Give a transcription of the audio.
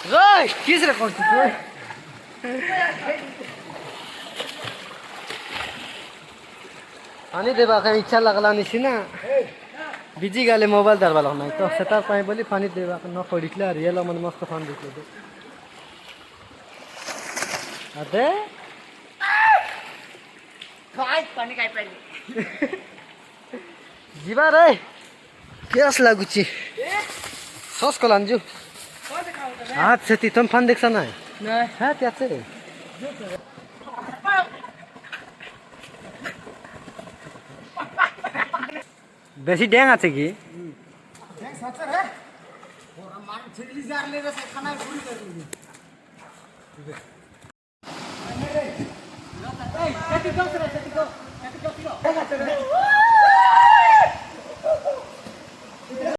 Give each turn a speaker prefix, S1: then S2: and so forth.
S1: ওই কিসরে করছিস তুই पानी देवा का इच्छा लगला निसी ना बिजी गाले मोबाइल दरवा लग नहीं तो सेता पाए बोली पानी देवा का न पड़िकले रियल मन मस्त पानी दिखले दे अदे
S2: काय पानी काय पाहिजे
S1: जीवा रे केस लागुची सॉस को लांजू आज से ती तुम पान देखसा ना
S2: नाही
S1: है त्याचे বেশি ড্যাং আছে কি
S2: देख सच रे और मान छिड़ली जार ले रे खाना पूरी कर दी ए सेटिंग कर रे सेटिंग कर